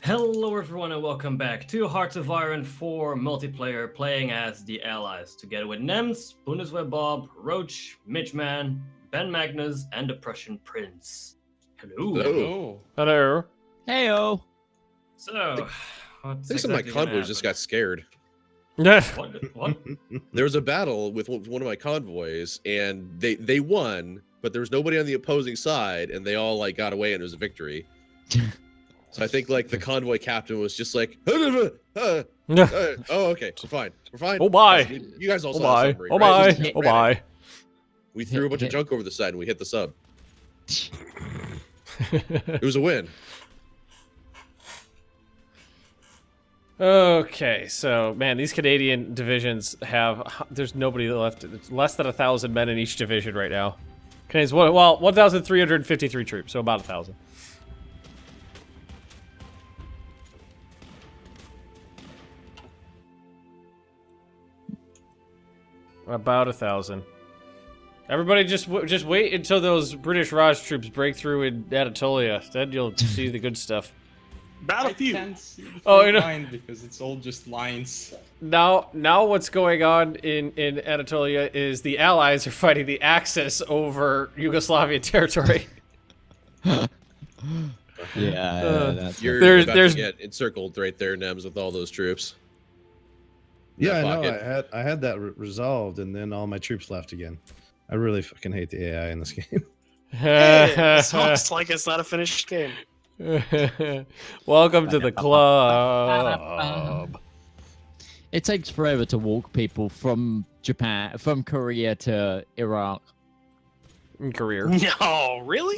Hello everyone and welcome back to Hearts of Iron 4 multiplayer, playing as the Allies, together with Nems, Bundeswehr Bob, Roach, Midgeman, Ben Magnus, and the Prussian Prince. Hello. Hello. Hello. Heyo. So, I think some of my convoys just got scared. What? There was a battle with one of my convoys, and they won, but there was nobody on the opposing side, and they all like got away, and it was a victory. So I think like the convoy captain was just like, oh okay, we're fine. Oh my. You guys all Oh saw the my. submarine, Oh right? my. Oh my. We threw a bunch of junk over the side and we hit the sub. It was a win. Okay, so man, these Canadian divisions there's nobody left. It's less than 1,000 men in each division right now. Canadians, well, 1,353 troops, so about 1,000. About 1,000. Everybody, just wait until those British Raj troops break through in Anatolia. Then you'll see the good stuff. I can't see the Oh, front you know- line because it's all just lines. Now what's going on in Anatolia is the Allies are fighting the Axis over Yugoslavian territory. That's You're There's- about there's- to get encircled right there, Nems, with all those troops. Yeah, I That know. pocket. I had that resolved, and then all my troops left again. I really fucking hate the AI in this game. it's almost like it's not a finished game. Welcome to the club. It takes forever to walk people from Korea to Iraq. Career. No, really?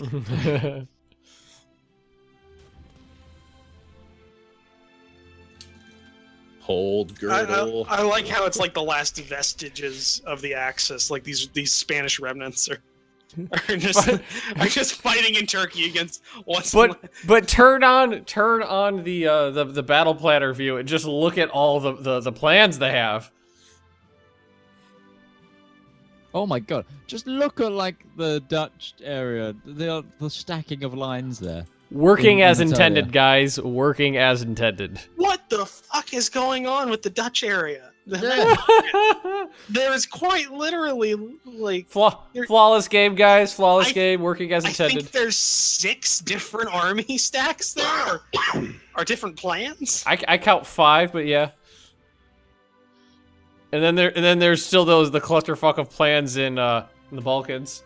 Hold girdle. I like how it's like the last vestiges of the Axis. Like these Spanish remnants are just fighting in Turkey against what's But turn on the battle planner view and just look at all the plans they have. Oh my god! Just look at like the Dutch area, the stacking of lines there. Working In as Anatolia. intended, guys. Working as intended. what the fuck is going on with the Dutch area? There is quite literally like Flawless game, guys. Flawless I- game. Working as I intended. think there's 6 different army stacks there, or different plans. I count 5, but yeah. And then there's still the clusterfuck of plans in the Balkans.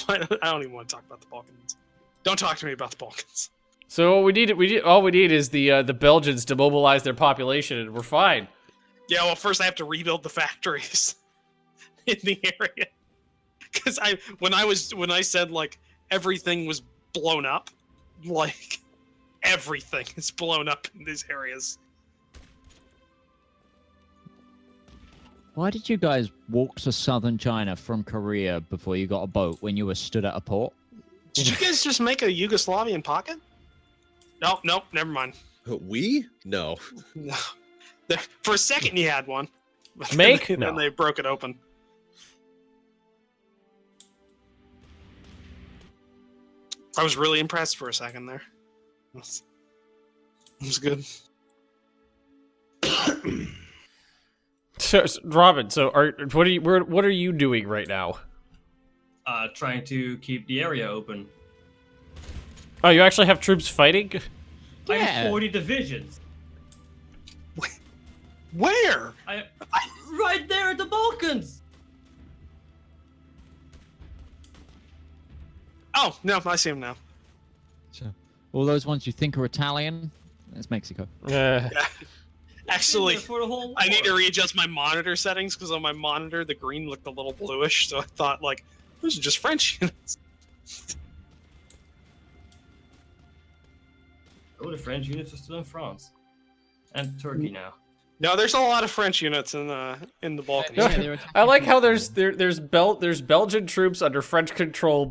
I don't even want to talk about the Balkans. Don't talk to me about the Balkans. So all we need is the Belgians to mobilize their population, and we're fine. Yeah, well, first I have to rebuild the factories in the area. Because when I said like everything was blown up, like everything is blown up in these areas. Why did you guys walk to southern China from Korea before you got a boat when you were stood at a port? Did you guys just make a Yugoslavian pocket? Nope, never mind. We? No. No. For a second you had one. But Make? then No. they broke it open. I was really impressed for a second there. It was good. So, Robin, what are you doing right now? Trying to keep the area open. Oh, you actually have troops fighting? I Yeah. have 40 divisions. Where? Right there at the Balkans! Oh, no, I see him now. All those ones you think are Italian, that's Mexico. Actually, For the whole I need to war. readjust my monitor settings because on my monitor the green looked a little bluish, so I thought like those are just French units. Oh, the French units are still in France. And Turkey now. No, there's a lot of French units in the Balkans. Yeah, they're attacking I like how people. there's Belgian troops under French control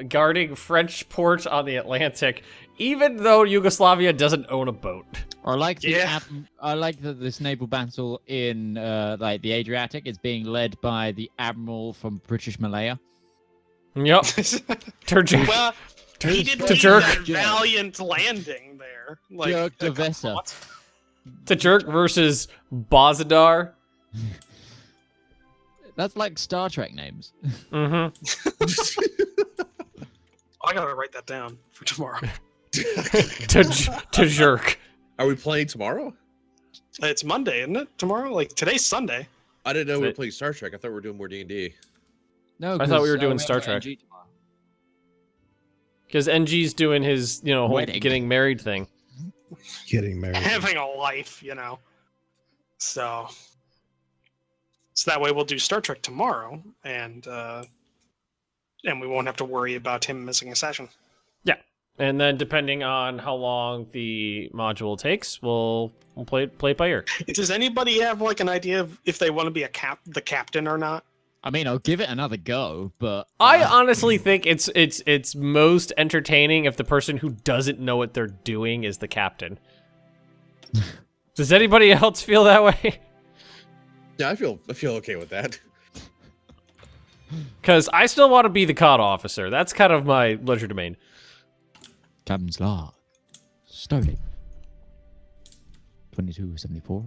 guarding French port on the Atlantic, even though Yugoslavia doesn't own a boat. Or like the Yeah. I like that this naval battle in like the Adriatic is being led by the admiral from British Malaya. Yep. Turgid. Well, He did To lead jerk. that valiant landing there. Like, Jerk a couple Devesa. months- To jerk versus Bozadar. That's like Star Trek names. Mm-hmm. I gotta write that down for tomorrow. to jerk. Are we playing tomorrow? It's Monday, isn't it? Tomorrow? Like, today's Sunday. I didn't know we were playing Star Trek. I thought we were doing more D&D. No, I thought we were 'cause, doing have Star got Trek. NG tomorrow. Because NG's doing his, whole Wedding. getting married thing. Getting married. Having a life, So that way we'll do Star Trek tomorrow, and we won't have to worry about him missing a session. And then depending on how long the module takes, we'll play it by ear. Does anybody have like an idea of if they want to be the captain or not? I mean, I'll give it another go, but I honestly think it's most entertaining if the person who doesn't know what they're doing is the captain. Does anybody else feel that way? Yeah, I feel okay with that. Because I still want to be the COD officer. That's kind of my leisure domain. Captain's Log. Starting. 2274.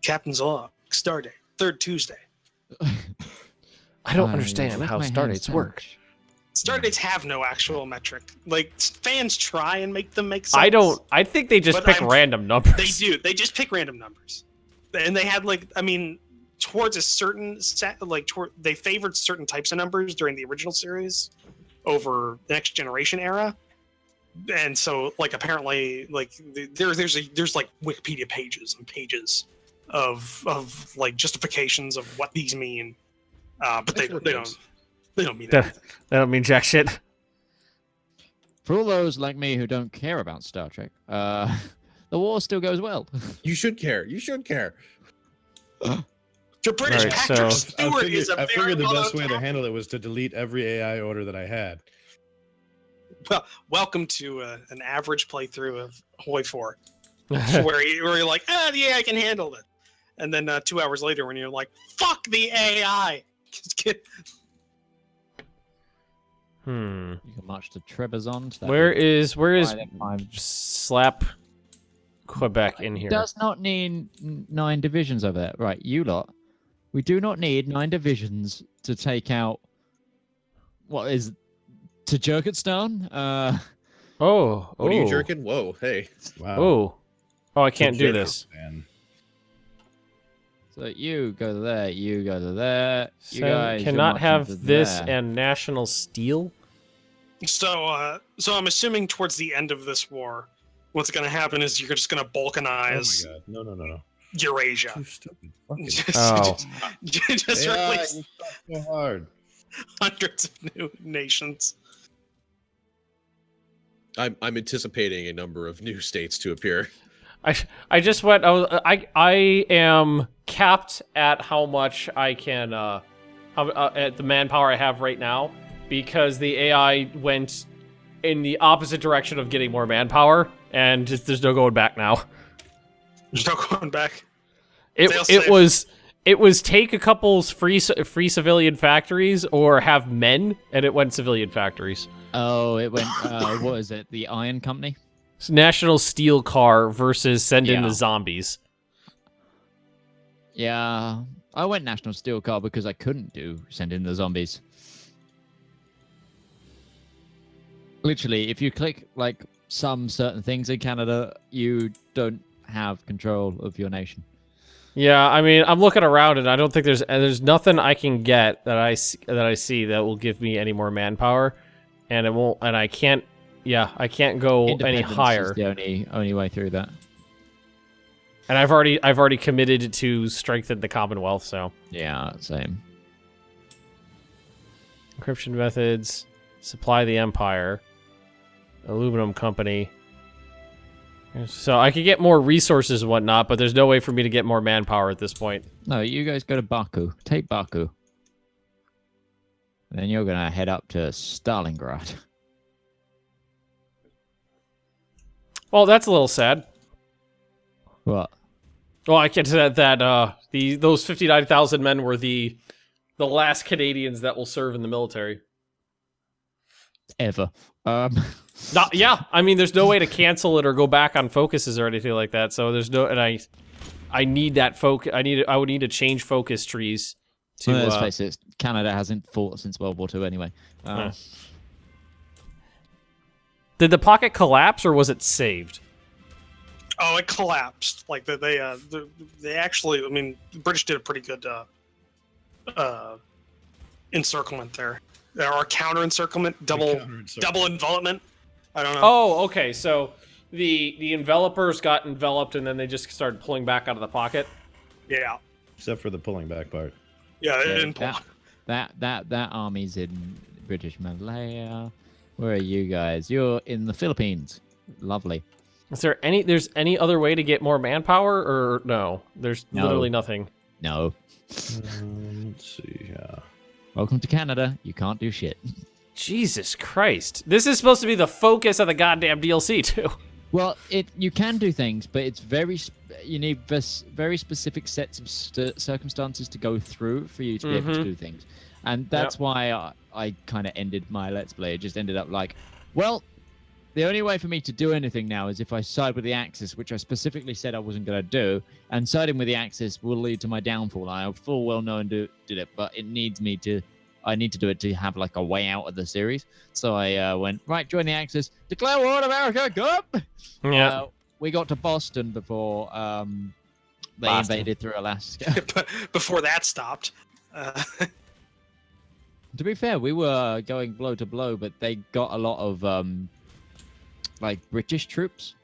Captain's log. Start date. Third Tuesday. I don't understand how stardates work. Start dates have no actual metric. Like, fans try and make them make sense. I think they just But pick random numbers. They do. They just pick random numbers. And they had towards a certain set, they favored certain types of numbers during the original series over the Next Generation era. And so, apparently, there's Wikipedia pages and pages of justifications of what these mean. But they don't mean anything. They don't mean jack shit. For all those like me who don't care about Star Trek, the war still goes well. You should care. You should care. The British Right, Patrick so- Stewart is a I very figured the well-known best way to captain. handle it was to delete every AI order that I had. Well, welcome to an average playthrough of Hoi 4, where you're like, the AI can handle it. And then 2 hours later, when you're like, fuck the AI. Hmm. You can march to Trebizond. Where is Fine. Slap Quebec in here? Does not need 9 divisions over there. Right, you lot. We do not need 9 divisions to take out. What is Tajikistan? Oh. What are you jerking? Whoa, hey. Wow. Oh, I can't do this. Man. So you go there, you go to there. You So guys are cannot marching have to this there. and National Steel. So I'm assuming towards the end of this war, what's going to happen is you're just going to Oh balkanize my god. No. Eurasia. Too stupid. Fuck it. Just, Oh. just Yeah, release you suck so hard. hundreds of new nations. I'm anticipating a number of new states to appear. I just went. I am capped at how much I can at the manpower I have right now because the AI went in the opposite direction of getting more manpower, and there's no going back now. There's no going back. It was take a couple free civilian factories or have men, and it went civilian factories. Oh, it went. What is it? The Iron Company. It's National Steel Car versus send in Yeah. the zombies. Yeah, I went National Steel Car because I couldn't send in the zombies. Literally, if you click some certain things in Canada, you don't have control of your nation. Yeah, I mean, I'm looking around and I don't think there's nothing I can get that I see that will give me any more manpower, and it won't, and I can't. Yeah, I can't go any Independence higher. is the only way through that. And I've already committed to strengthen the Commonwealth. So Yeah, same. encryption methods, supply the Empire, aluminum company. So I could get more resources and whatnot, but there's no way for me to get more manpower at this point. No, you guys go to Baku. Take Baku. And then you're gonna head up to Stalingrad. Well, that's a little sad. What? Well, I can't say that those 59,000 men were the last Canadians that will serve in the military. ever. Yeah, I mean, there's no way to cancel it or go back on focuses or anything like that. So there's no, and I need that focus. I would need to change focus trees to. Well, let's face it, Canada hasn't fought since World War II anyway. Did the pocket collapse or was it saved? Oh, it collapsed. Like they actually. I mean, the British did a pretty good encirclement there. Or counter encirclement, double envelopment. I don't know. Oh, okay. So the envelopers got enveloped and then they just started pulling back out of the pocket. Yeah. Except for the pulling back part. Yeah, they didn't pull. That army's in British Malaya. Where are you guys? You're in the Philippines. Lovely. Is there any other way to get more manpower or no? There's literally nothing. No. Let's see. Welcome to Canada. You can't do shit. Jesus Christ. This is supposed to be the focus of the goddamn DLC too. Well, you can do things, but it's you need very specific sets of circumstances to go through for you to be able to do things. And that's why I kind of ended my Let's Play. It just ended up like, well, the only way for me to do anything now is if I side with the Axis, which I specifically said I wasn't going to do, and siding with the Axis will lead to my downfall. I full well know and did it, but I need to do it to have like a way out of the series. So I went, right, join the Axis, declare war on America, go up! Yeah. We got to Boston before they invaded through Alaska. Before that stopped. To be fair, we were going blow to blow, but they got a lot of like British troops.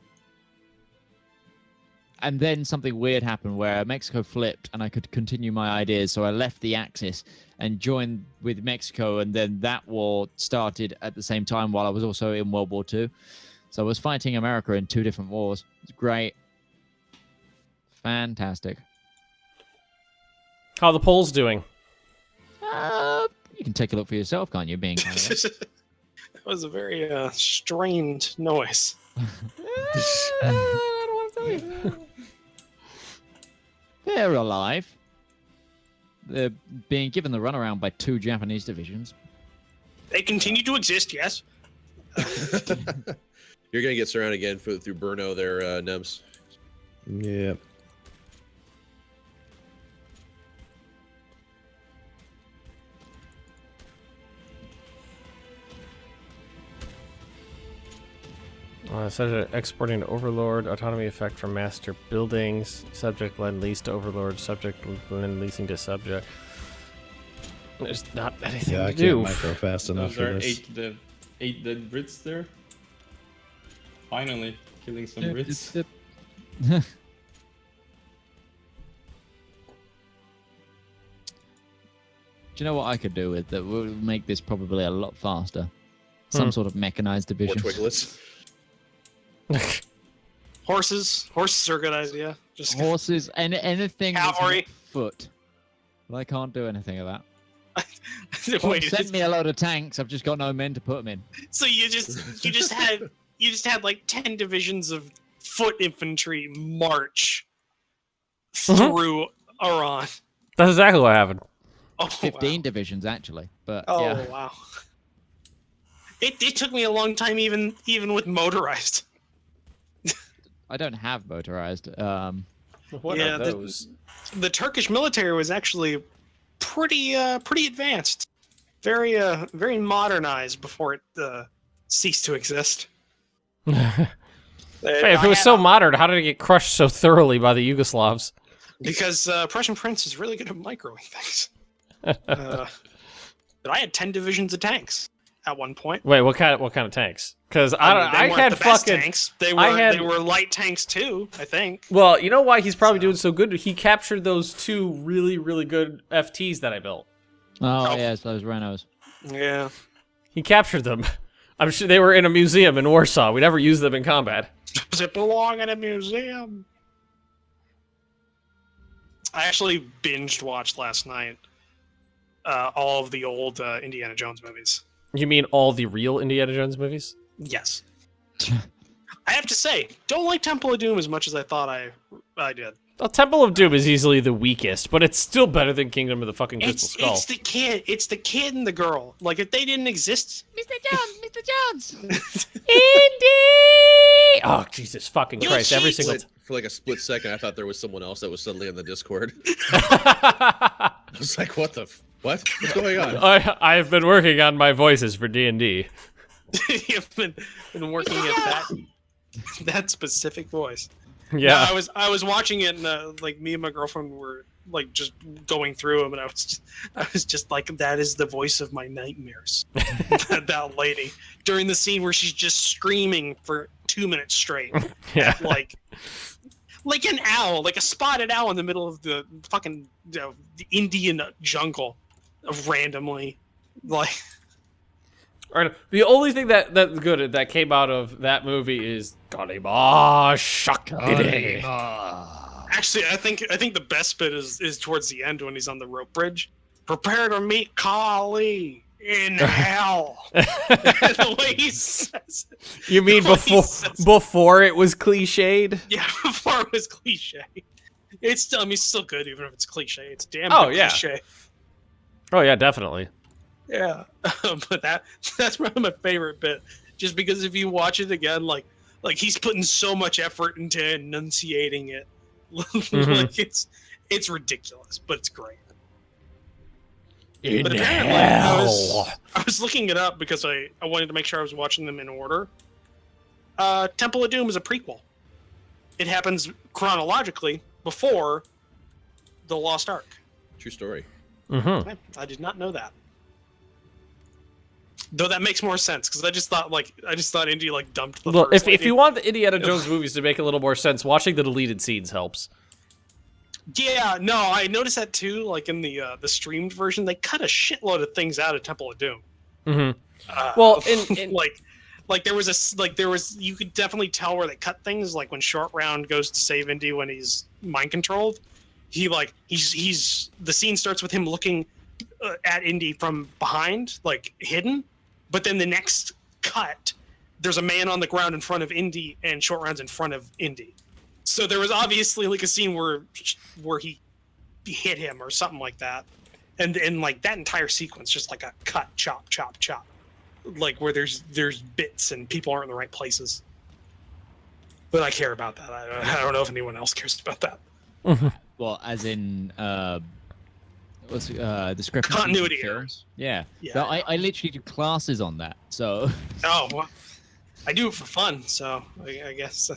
And then something weird happened where Mexico flipped and I could continue my ideas. So I left the Axis and joined with Mexico. And then that war started at the same time while I was also in World War II. So I was fighting America in 2 different wars. It's great. Fantastic. How are the polls doing? You can take a look for yourself, can't you, being Canada? That was a very strained noise. I don't want to tell you. They're alive. They're being given the runaround by 2 Japanese divisions. They continue to exist, yes. You're gonna get surrounded again through Brno there, Nems. Yep. Exporting to Overlord, autonomy effect from master buildings, subject lend lease to Overlord, subject lend leasing to subject. There's not anything Yeah, I to do. can't micro fast enough Those for are this. eight dead Brits there. Finally, killing some Brits. Do you know what I could do with that would make this probably a lot faster? Some sort of mechanized More division. Twiglets. Horses are a good idea. Just Horses and anything that's Cavalry. not foot. But I can't do anything of that. Wait, Send me a load of tanks. I've just got no men to put them in. so you just had like 10 divisions of foot infantry march through Iran. That's exactly what happened. Oh, 15 wow. divisions actually, but Oh yeah. wow. It took me a long time even with motorized. I don't have motorized. What Yeah, are those? The Turkish military was actually pretty advanced, very modernized before it ceased to exist. Hey, if it was so modern, how did it get crushed so thoroughly by the Yugoslavs? Because Prussian Prince is really good at microwing things. But I had 10 divisions of tanks at one point. Wait, what kind of tanks? Because I mean, they weren't had the best fucking tanks. They I were light tanks too, I think. Well, you know why he's probably doing so good? He captured those 2 really, really good FTs that I built. Oh, yes, those Renaults. Yeah. He captured them. I'm sure they were in a museum in Warsaw. We never used them in combat. Does it belong in a museum? I actually binged watched last night all of the old Indiana Jones movies. You mean all the real Indiana Jones movies? Yes. I have to say, don't like Temple of Doom as much as I thought I did. Well, Temple of Doom is easily the weakest, but it's still better than Kingdom of the fucking Crystal Skull. It's the kid. It's the kid and the girl. Like if they didn't exist, Mr. Jones! Indy! Oh, Jesus fucking You Christ. Every cheat! single For like a split second, I thought there was someone else that was suddenly in the Discord. I was like, what? What's going on? I've been working on my voices for D&D. you've been working at that specific voice. Yeah. No, I was watching it, and like me and my girlfriend were like just going through them, and I was just like, that is the voice of my nightmares. that lady during the scene where she's just screaming for 2 minutes straight, Yeah. like an owl, like a spotted owl in the middle of the fucking the Indian jungle, randomly, like. Right. The only thing that's good that came out of that movie is Ganeba Shakti. Actually, I think the best bit is towards the end when he's on the rope bridge. Prepare to meet Kali in hell. The way he says it. You mean The way he says it. before it was cliched? Yeah, before it was cliche. It's still good even if it's cliche. It's damn Oh, good yeah. cliche. Oh yeah, definitely. Yeah, but that's probably my favorite bit. Just because if you watch it again, like he's putting so much effort into enunciating it, like it's ridiculous, but it's great. In But apparently, I was looking it up because I wanted to make sure I was watching them in order. Temple of Doom is a prequel. It happens chronologically before the Lost Ark. True story. Mm-hmm. I did not know that. Though that makes more sense because I just thought Indy like dumped the Well, first if lady. you want the Indiana Jones movies to make a little more sense, watching the deleted scenes helps. Yeah, no, I noticed that too. Like in the streamed version, they cut a shitload of things out of Temple of Doom. Mm-hmm. Well, in like there was you could definitely tell where they cut things. Like when Short Round goes to save Indy when he's mind controlled, he's the scene starts with him looking at Indy from behind, like hidden. But then the next cut, there's a man on the ground in front of Indy, and Short Round's in front of Indy. So there was obviously like a scene where he hit him or something like that, and like that entire sequence just like a cut, chop, chop, chop, like where there's bits and people aren't in the right places. But I care about that. I don't know if anyone else cares about that. Well, as in what's discrepancy Continuity in film? errors. Yeah. Yeah, So I I literally do classes on that. So Oh, well, I do it for fun, so I guess.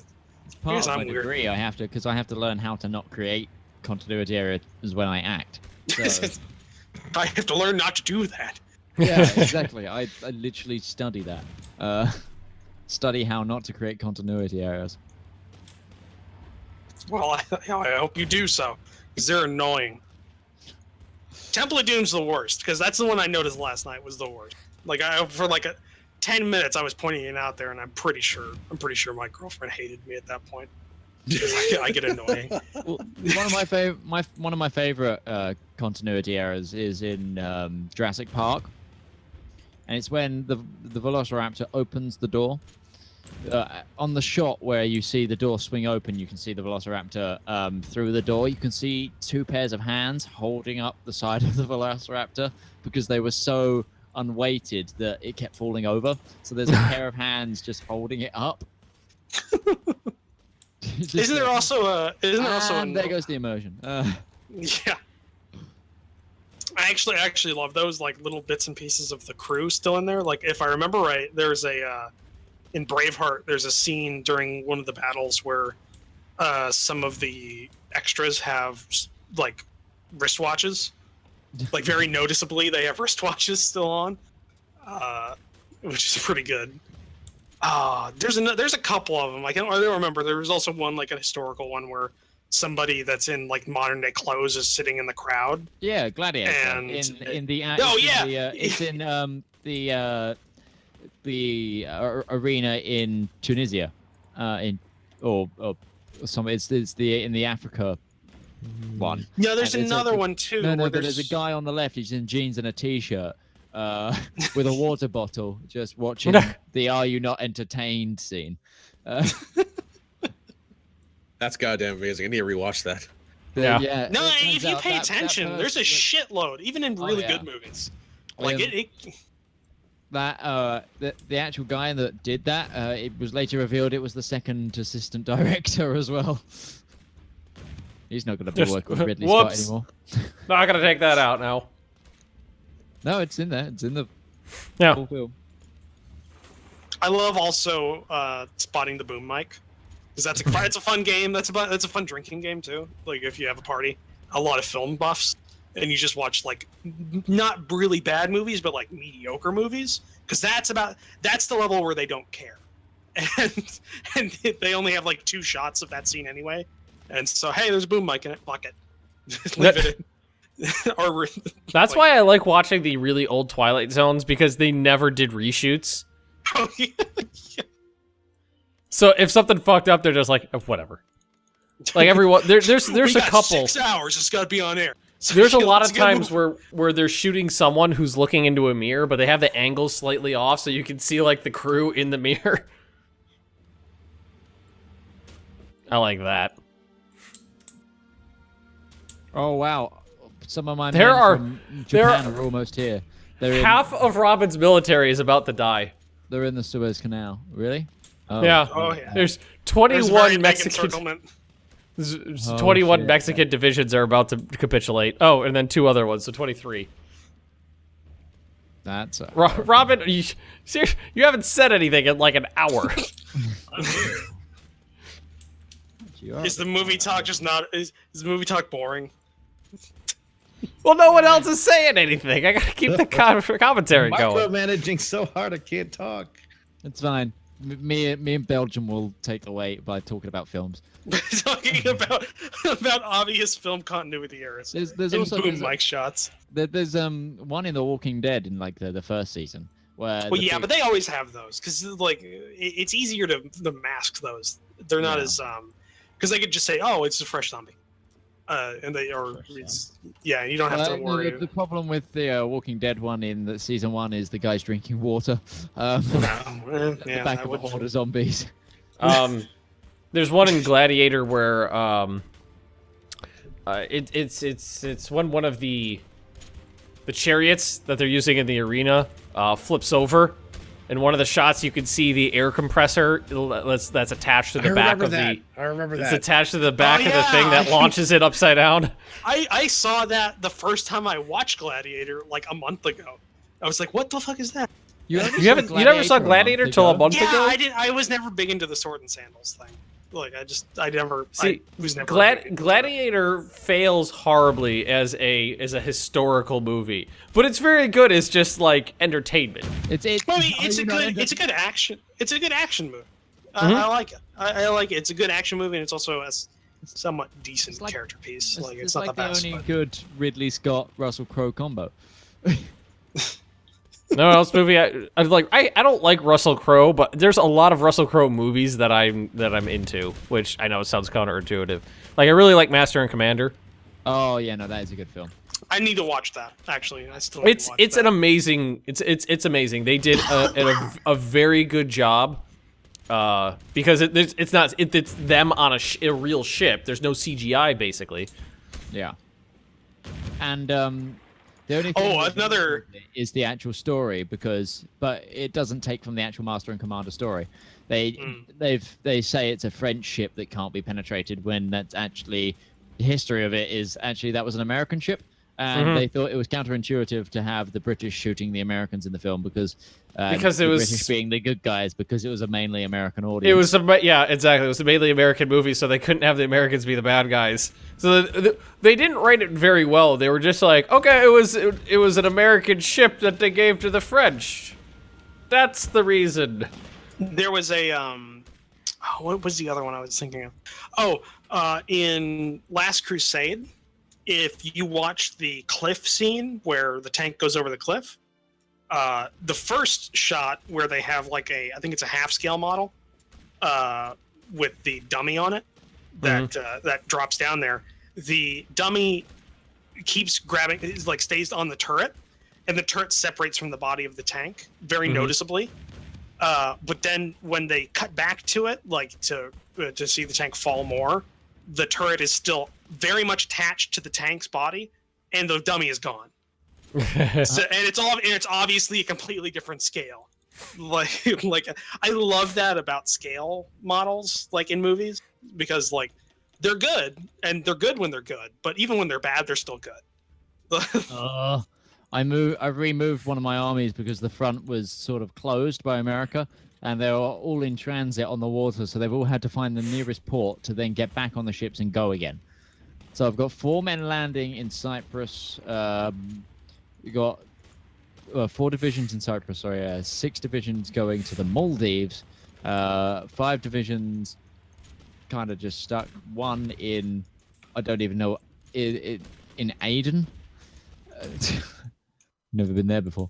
it's part Yes, of I'm my weird. degree. I have to learn how to not create continuity errors when I act. So, I have to learn not to do that. yeah, exactly. I literally study that. Study how not to create continuity errors. Well, I hope you do so, because they're annoying. Temple of Doom's the worst, because that's the one I noticed last night was the worst. Like for like 10 minutes, I was pointing it out there, and I'm pretty sure my girlfriend hated me at that point. Because I get annoying. Well, one of my favorite continuity errors is in Jurassic Park, and it's when the Velociraptor opens the door. On the shot where you see the door swing open, you can see the Velociraptor through the door. You can see two pairs of hands holding up the side of the Velociraptor because they were so unweighted that it kept falling over. So there's a pair of hands just holding it up. Isn't there also a? And there goes the immersion. Yeah. I actually love those like little bits and pieces of the crew still in there. Like if I remember right, there's a in Braveheart, there's a scene during one of the battles where some of the extras have like wristwatches. Like very noticeably, they have wristwatches still on, which is pretty good. There's a couple of them. I don't remember. There was also one like a historical one where somebody that's in like modern day clothes is sitting in the crowd. Yeah, Gladiator. And in the Oh, yeah! it's in the arena in Tunisia, or some it's in the Africa one. Yeah, there's And another one too. No, where but there's a guy on the left. He's in jeans and a t-shirt, with a water bottle, just watching the "Are You Not Entertained" scene. That's goddamn amazing. I need to rewatch that. Yeah. No, it turns if you out pay that attention, there's a shitload, even in really yeah. good movies. Like Um, it that the actual guy that did that, it was later revealed it was the second assistant director as well. He's not going to be Just- working with Ridley Scott whoops. anymore. No, I gotta take that out now. No, it's in there. It's in the Yeah. full film. I love also spotting the boom mic, because it's a fun game. That's a fun drinking game too. Like if you have a party, a lot of film buffs, and you just watch like not really bad movies, but like mediocre movies, because that's the level where they don't care, and they only have like 2 shots of that scene anyway, and so hey, there's a boom mic in it. Fuck it, just leave it in. Or That's why I like watching the really old Twilight Zones, because they never did reshoots. Oh, yeah. So if something fucked up, they're just like, oh, whatever. Like everyone, there's We a got couple. 6 hours. It's got to be on air. So There's a lot let's of get times moving. where they're shooting someone who's looking into a mirror, but they have the angle slightly off, so you can see like the crew in the mirror. I like that. Oh wow! Some of my There men are- from there Japan are- are almost here. They're Half of Robin's military is about to die. they're in the Suez Canal. Really? Oh, Yeah. Oh yeah. There's There's a very 21 big Mexican. encirclement. There's Oh, 21 shit. Mexican divisions are about to capitulate. Oh, and then 2 other ones, so 23. That's Robin, you haven't said anything in like an hour. I'm here. Is the movie talk just not? Is the movie talk boring? Well, no one else is saying anything. I gotta keep the commentary going. Micromanaging so hard I can't talk. It's fine. Me and Belgium will take the weight by talking about films. Talking about obvious film continuity errors. There's And also boom mic shots. there's one in The Walking Dead in like the first season where Well, yeah, but they always have those because like it's easier to mask those. They're not Yeah. as because they could just say, "Oh, it's a fresh zombie," and they or it's yeah, you don't have to worry. The problem with the Walking Dead one in the season 1 is the guy's drinking water. Yeah, The back I of a would. horde of zombies. There's one in Gladiator where it's one of the chariots that they're using in the arena flips over. In one of the shots, you can see the air compressor that's attached to the back of the. I remember It's that. attached to the back Oh, of the thing yeah. that launches it upside down. I saw that the first time I watched Gladiator like a month ago. I was like, "What the fuck is that?" You never saw Gladiator till a month Yeah, ago? I was never big into the sword and sandals thing. Like I never. See, I was never. big into it. Gladiator fails horribly as a historical movie, but it's very good as just like entertainment. It's Well, I mean, it's a good action. It's a good action movie. I like it. I like it. It's a good action movie, and it's also a somewhat decent like- character piece. Like it's it's not like the the best. only But... good Ridley Scott Russell Crowe combo. No else movie I don't like Russell Crowe, but there's a lot of Russell Crowe movies that I'm into, which I know sounds counterintuitive. Like I really like Master and Commander. Oh yeah, no, that is a good film. I need to watch that. Actually, I still. Need to watch It's that. an amazing it's amazing. They did a very good job because it's them on a real ship. There's no CGI basically. Yeah. And the only thing Oh, that's another- wrong with it is the actual story but it doesn't take from the actual Master and Commander story. They say it's a French ship that can't be penetrated when that's actually the history of it is actually that was an American ship. And they thought it was counterintuitive to have the British shooting the Americans in the film because it the was British being the good guys because it was a mainly American audience. It was yeah, exactly. It was a mainly American movie, so they couldn't have the Americans be the bad guys. So they didn't write it very well. They were just like, okay, it was an American ship that they gave to the French. That's the reason. There was a what was the other one I was thinking of? In Last Crusade, if you watch the cliff scene where the tank goes over the cliff, the first shot where they have like I think it's a half scale model with the dummy on it that drops down there. The dummy keeps grabbing, stays on the turret, and the turret separates from the body of the tank very noticeably. But then when they cut back to it, like to see the tank fall more, the turret is still very much attached to the tank's body, and the dummy is gone. So, and it's obviously a completely different scale. Like I love that about scale models, like in movies, because like they're good, and they're good when they're good, but even when they're bad, they're still good. I removed one of my armies because the front was sort of closed by America, and they were all in transit on the water, so they've all had to find the nearest port to then get back on the ships and go again. So I've got 4 men landing in Cyprus. We got 4 divisions in Cyprus. Sorry, 6 divisions going to the Maldives. 5 divisions kind of just stuck. 1 in, I don't even know, in Aden. Never been there before.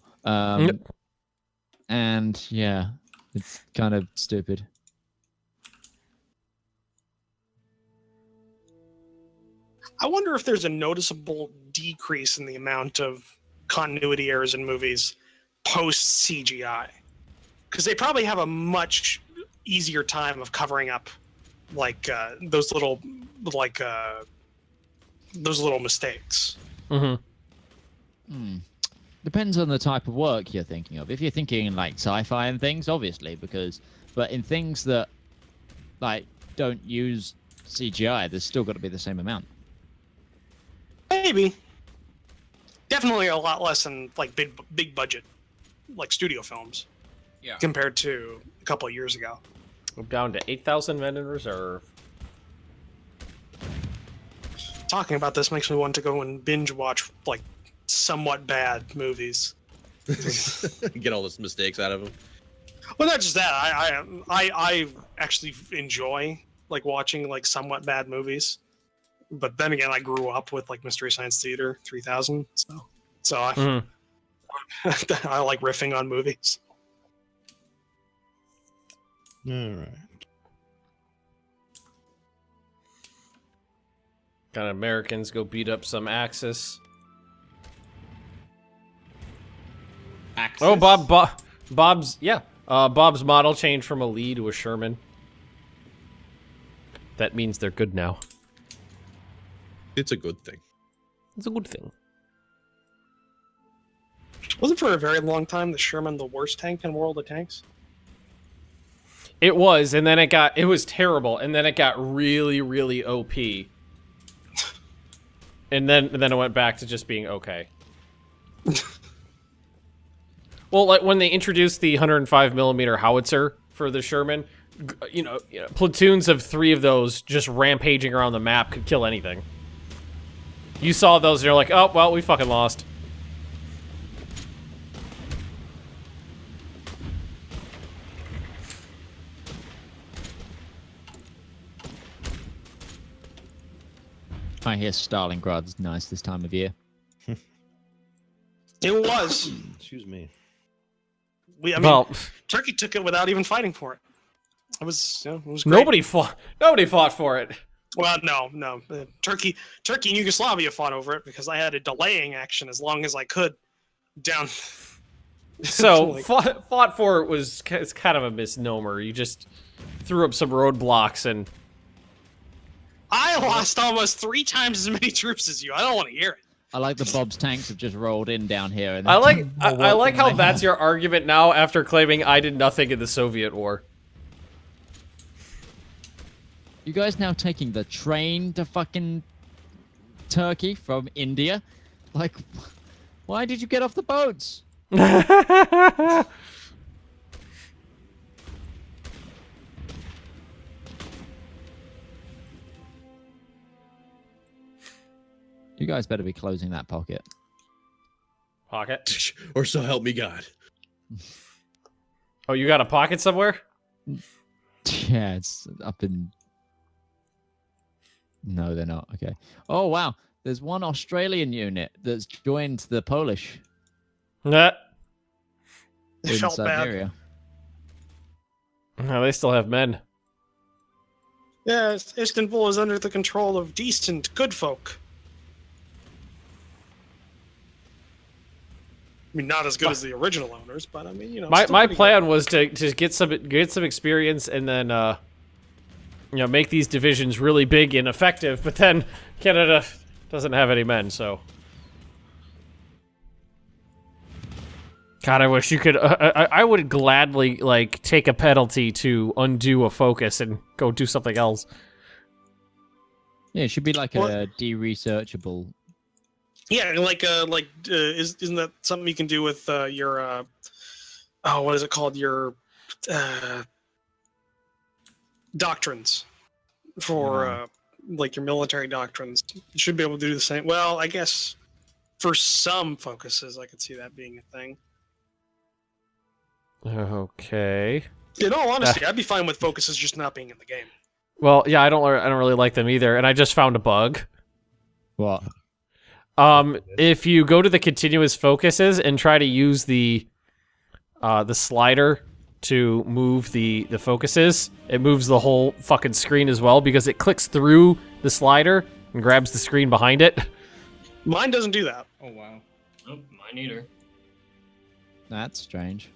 And yeah, it's kind of stupid. I wonder if there's a noticeable decrease in the amount of continuity errors in movies post CGI, because they probably have a much easier time of covering up like those little mistakes. Depends on the type of work you're thinking of. If you're thinking like sci-fi and things, obviously, but in things that like don't use CGI, there's still got to be the same amount. Maybe. Definitely a lot less than like big budget, like studio films. Yeah. Compared to a couple of years ago. We're down to 8,000 men in reserve. Talking about this makes me want to go and binge watch like somewhat bad movies. Get all those mistakes out of them. Well, not just that. I actually enjoy like watching like somewhat bad movies. But then again, I grew up with like Mystery Science Theater 3000, so I I like riffing on movies. All right. Got Americans go beat up some Axis. Axis? Oh, Bob's model changed from a Lee to a Sherman. That means they're good now. It's a good thing. It's a good thing. Wasn't for a very long time the Sherman the worst tank in World of Tanks? It was, and then it was terrible, and then it got really, really OP. And then it went back to just being okay. Well, like when they introduced the 105mm howitzer for the Sherman, platoons of 3 of those just rampaging around the map could kill anything. You saw those and you're like, oh, well, we fucking lost. I hear Stalingrad's nice this time of year. It was. Excuse me. Turkey took it without even fighting for it. It was great. Nobody fought for it. Well, no. Turkey and Yugoslavia fought over it because I had a delaying action as long as I could down. So fought for it it's kind of a misnomer. You just threw up some roadblocks and. I lost almost 3 times as many troops as you. I don't want to hear it. I like the Bob's tanks have just rolled in down here. And I like how that's your argument now after claiming I did nothing in the Soviet war. You guys now taking the train to fucking Turkey from India? Like, why did you get off the boats? You guys better be closing that pocket. Pocket? Or so help me God. Oh, you got a pocket somewhere? Yeah, it's up in... No, they're not. Okay. Oh, wow. There's one Australian unit that's joined the Polish Nah. It in felt Siberia. No, they still have men. Yes, Istanbul is under the control of decent, good folk. I mean, not as good as the original owners, but I mean, My still pretty plan was to get some experience and then make these divisions really big and effective, but then Canada doesn't have any men, so. God, I wish you could. I would gladly like take a penalty to undo a focus and go do something else. Yeah, it should be like a de-researchable. Yeah, isn't that something you can do with your what is it called? Your doctrines for like your military doctrines. You should be able to do the same. Well, I guess for some focuses, I could see that being a thing. Okay. In all honesty, I'd be fine with focuses just not being in the game. Well, yeah, I don't really like them either, and I just found a bug. What? If you go to the continuous focuses and try to use the slider to move the focuses, it moves the whole fucking screen as well because it clicks through the slider and grabs the screen behind it. Mine doesn't do that. Oh wow. Oh, mine either. That's strange.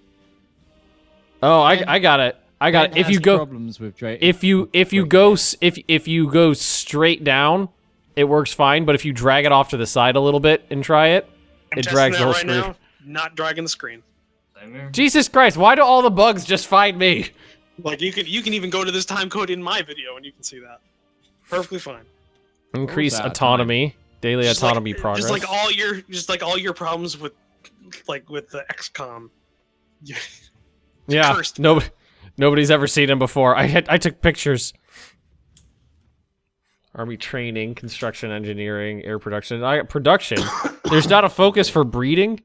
Oh, I got it. I got it. If you go problems with if you go straight down, it works fine. But if you drag it off to the side a little bit and try it, I'm it testing drags that the whole right screen. now. Not dragging the screen. Same here. Jesus Christ! Why do all the bugs just find me? Like you can even go to this time code in my video and you can see that. Perfectly fine. Increase that autonomy, daily Just autonomy like, progress. Just like all your problems with the XCOM. Yeah, cursed. nobody's ever seen him before. I took pictures. Army training, construction, engineering, air production. Production. There's not a focus for breeding.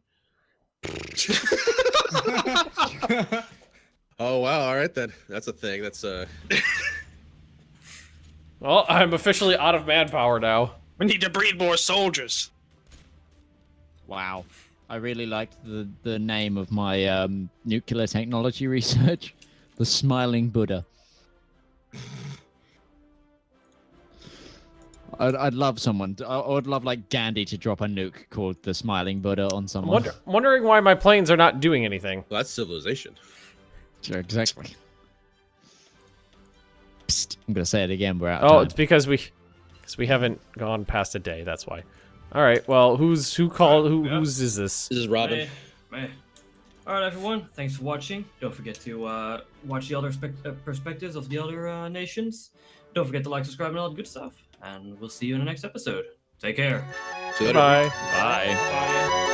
Oh wow! All right then, that's a thing. That's Well, I'm officially out of manpower now. We need to breed more soldiers. Wow. I really liked the name of my nuclear technology research. The Smiling Buddha. I'd love someone. I would love like Gandhi to drop a nuke called the Smiling Buddha on someone. Wondering why my planes are not doing anything. well, that's civilization. Sure, exactly. Psst, I'm gonna say it again. We're out of Oh, time. it's because we haven't gone past a day. That's why. All right. Well, who whose is this? This is Robin. May. All right, everyone. Thanks for watching. Don't forget to watch the other perspectives of the other nations. Don't forget to like, subscribe, and all that good stuff. And we'll see you in the next episode. Take care. See you later. Bye. Bye. Bye.